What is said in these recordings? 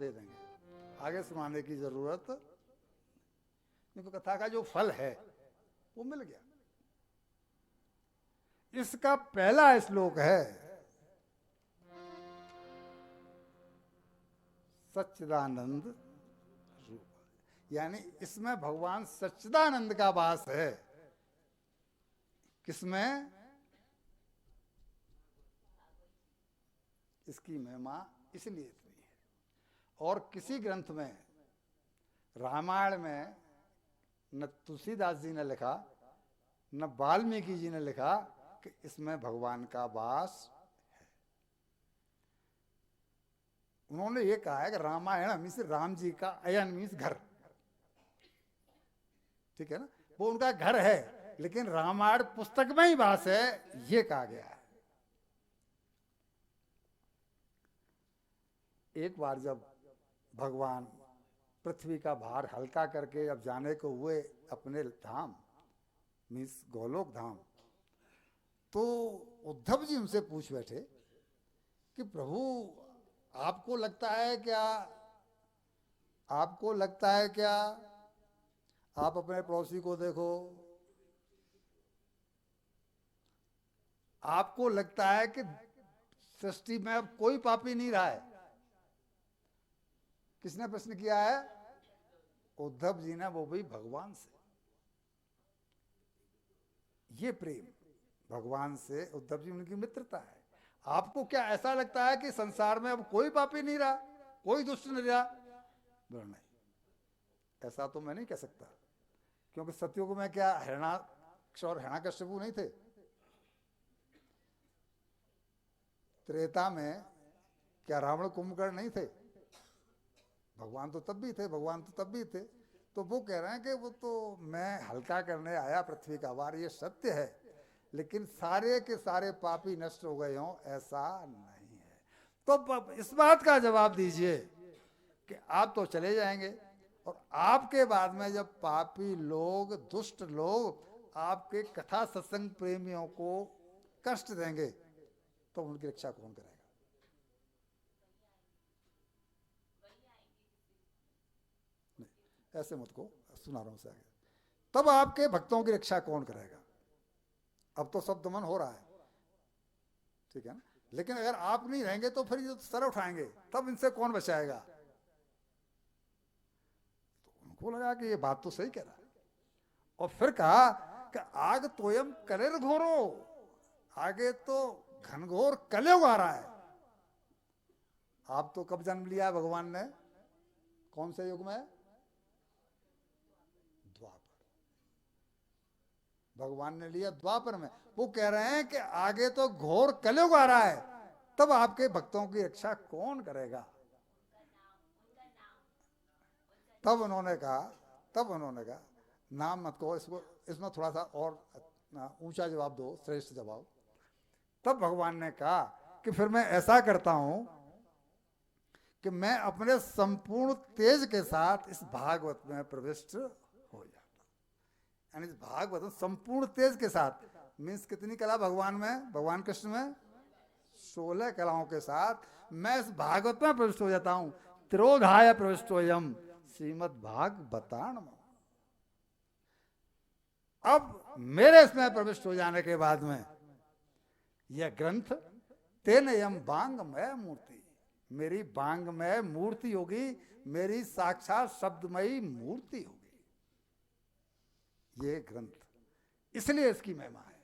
दे देंगे, आगे सुनाने की जरूरत, क्योंकि कथा का जो फल है वो मिल गया। इसका पहला श्लोक है सच्चिदानंद रूप, यानी इसमें भगवान सच्चिदानंद का वास है। किसमें? इसकी महिमा इसलिए इतनी है। और किसी ग्रंथ में, रामायण में न तुलसीदास जी ने लिखा न वाल्मीकि जी ने लिखा कि इसमें भगवान का वास है। उन्होंने ये कहा है कि रामायण मीन्स राम जी का, अयन मीन्स घर, ठीक है ना, वो उनका घर है, लेकिन रामायण पुस्तक में ही वास है, ये कहा गया है। एक बार जब भगवान पृथ्वी का भार हल्का करके अब जाने को हुए अपने धाम मीन्स गोलोक धाम, तो उद्धव जी उनसे पूछ बैठे कि प्रभु आपको लगता है क्या, आपको लगता है क्या, आप अपने पड़ोसी को देखो, आपको लगता है कि सृष्टि में अब कोई पापी नहीं रहा है? किसने प्रश्न किया है? उद्धव जी ने, वो भी भगवान से। ये प्रेम भगवान से उद्धव जी उनकी मित्रता है। आपको क्या ऐसा लगता है कि संसार में अब कोई पापी नहीं रहा, कोई दुष्ट नहीं रहा? बोला नहीं, ऐसा तो मैं नहीं कह सकता, क्योंकि सतयुग में क्या हिरणाक्ष और हिरण्यकश्यपु नहीं थे? त्रेता में क्या रावण कुंभकर्ण नहीं थे? भगवान तो तब भी थे, भगवान तो तब भी थे। तो वो कह रहे हैं कि वो तो मैं हल्का करने आया पृथ्वी का भार, ये सत्य है, लेकिन सारे के सारे पापी नष्ट हो गए हों, ऐसा नहीं है। तो इस बात का जवाब दीजिए कि आप तो चले जाएंगे, और आपके बाद में जब पापी लोग, दुष्ट लोग आपके कथा सत्संग प्रेमियों को कष्ट देंगे, तो उनकी रक्षा कौन करेगा? ऐसे मत को, सुना रहा हूं से आगे। तब आपके भक्तों की रक्षा कौन करेगा? अब तो सब दमन हो रहा है, ठीक है ना, लेकिन अगर आप नहीं रहेंगे तो फिर ये सर उठाएंगे, तब इनसे कौन बचाएगा? तो उनको लगा कि ये बात तो सही कह रहा है, और फिर कहा कि आग तोयम कलेर घोरो, आगे तो घनघोर कलयुग आ रहा है। आप तो कब जन्म लिया है भगवान ने? कौन से युग में? भगवान ने लिया द्वापर में। वो कह रहे हैं कि आगे तो घोर कलयुग आ रहा है, तब आपके भक्तों की रक्षा कौन करेगा? तब उन्होंने कहा नाम मत कहो, इसको, इसमें थोड़ा सा और ऊंचा जवाब दो, श्रेष्ठ जवाब। तब भगवान ने कहा कि फिर मैं ऐसा करता हूं कि मैं अपने संपूर्ण तेज के साथ इस भागवत में प्रविष्ट हो जाता। यानी इस भागवत संपूर्ण तेज के साथ, मीन्स कितनी कला भगवान में, भगवान कृष्ण में 16 कलाओं के साथ मैं इस भागवत में प्रविष्ट हो जाता हूं। तिरोधाय प्रविष्टोयम श्रीमद् भागवतान। अब मेरे इसमें प्रविष्ट हो जाने के बाद में यह ग्रंथ तेन यम बांगमय मूर्ति, मेरी बांगमय मूर्ति होगी, मेरी साक्षात शब्दमयी मूर्ति होगी ये ग्रंथ। इसलिए इसकी महिमा है।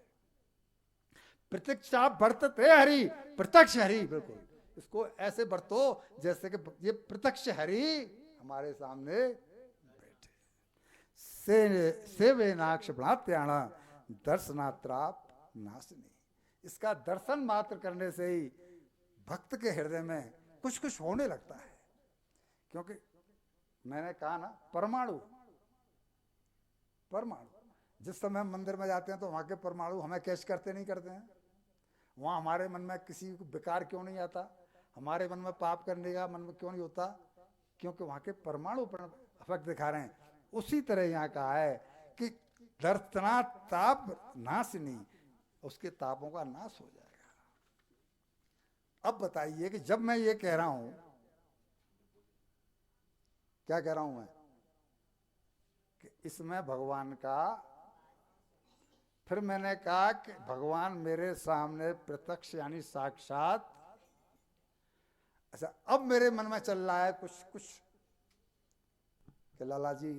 प्रत्यक्षा बरतते हरि, प्रत्यक्ष हरि, बिल्कुल इसको ऐसे बरतो जैसे कि ये प्रत्यक्ष हरि हमारे सामने बैठे। सेवे नाक्ष बनात्याण दर्शनात्राप नाशनी। इसका दर्शन मात्र करने से ही भक्त के हृदय में कुछ कुछ होने लगता है। क्योंकि मैंने कहा ना, परमाणु जिस समय हम मंदिर में जाते हैं तो वहां के परमाणु हमें कैच करते नहीं करते हैं? वहां हमारे मन में किसी को विकार क्यों नहीं आता? हमारे मन में पाप करने का मन में क्यों नहीं होता? क्योंकि वहां के परमाणु अफेक्ट दिखा रहे हैं। उसी तरह यहाँ कहा है कि दर्शना ताप नाशनी, उसके तापों का नाश हो जाएगा। अब बताइए कि जब मैं ये कह रहा हूं क्या कह रहा हूं मैं कि इसमें भगवान का, फिर मैंने कहा कि भगवान मेरे सामने प्रत्यक्ष यानी साक्षात। अच्छा, अब मेरे मन में चल रहा है कुछ कुछ कि लाला जी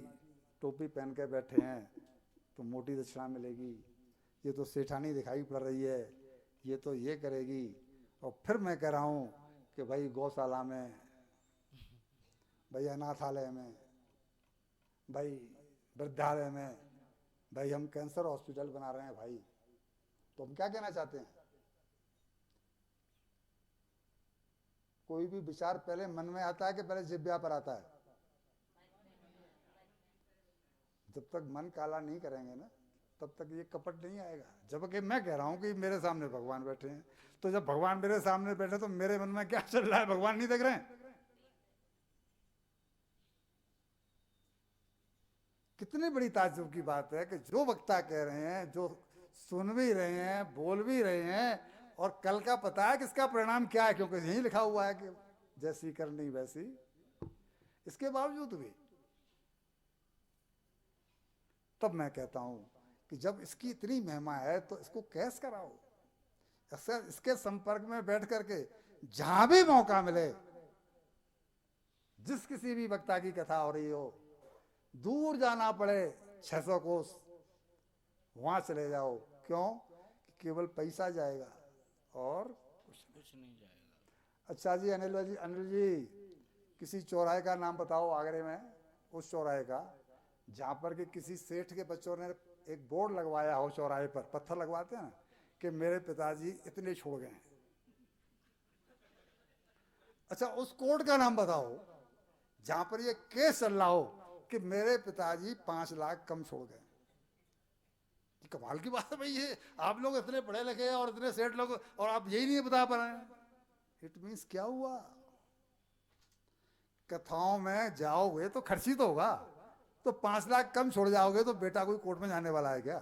टोपी पहन के बैठे हैं तो मोटी दक्षिणा मिलेगी, ये तो सेठानी दिखाई पड़ रही है, ये तो ये करेगी। और फिर मैं कह रहा हूं कि भाई गौशाला में, भाई अनाथालय में, भाई वृद्धालय में, भाई हम कैंसर हॉस्पिटल बना रहे हैं भाई। तो हम क्या कहना चाहते हैं? कोई भी विचार पहले मन में आता है कि पहले जिह्वा पर आता है? जब तक मन काला नहीं करेंगे ना तब तक ये कपट नहीं आएगा। जबकि मैं कह रहा हूं कि मेरे सामने भगवान बैठे हैं, तो जब भगवान मेरे सामने बैठे तो मेरे मन में क्या चल रहा है भगवान नहीं देख रहे हैं? कितनी बड़ी ताज्जुब की बात है कि जो वक्ता कह रहे हैं, जो सुन भी रहे हैं, बोल भी रहे हैं, और कल का पता है कि इसका परिणाम क्या है, क्योंकि यही लिखा हुआ है कि जैसी करनी वैसी। इसके बावजूद भी तब मैं कहता हूं कि जब इसकी इतनी महिमा है तो इसको कैस कराओ, इसके संपर्क में बैठ करके जहां भी मौका मिले, जिस किसी भी वक्ता की कथा हो रही हो, दूर जाना पड़े 600 कोस, वहां चले जाओ। क्यों? कि केवल पैसा जाएगा और कुछ नहीं जाएगा। अच्छा जी, अनिल जी किसी चौराहे का नाम बताओ आगरे में, उस चौराहे का जहां पर कि किसी सेठ के बच्चों ने एक बोर्ड लगवाया हो, चौराहे पर पत्थर लगवाते हैं ना, कि मेरे पिताजी इतने छोड़ गए। अच्छा, उस कोर्ट का नाम बताओ जहां पर ये केस चल रहा हो कि मेरे पिताजी 5 लाख कम छोड़ गए। कमाल की बात है भाई, ये आप लोग इतने पढ़े लिखे हैं और इतने सेठ लोग, और आप यही नहीं बता पा रहे हैं। इट मीन्स क्या हुआ? कथाओं में जाओगे तो खर्ची तो होगा, तो 5 लाख कम छोड़ जाओगे तो बेटा कोई कोर्ट में जाने वाला है क्या?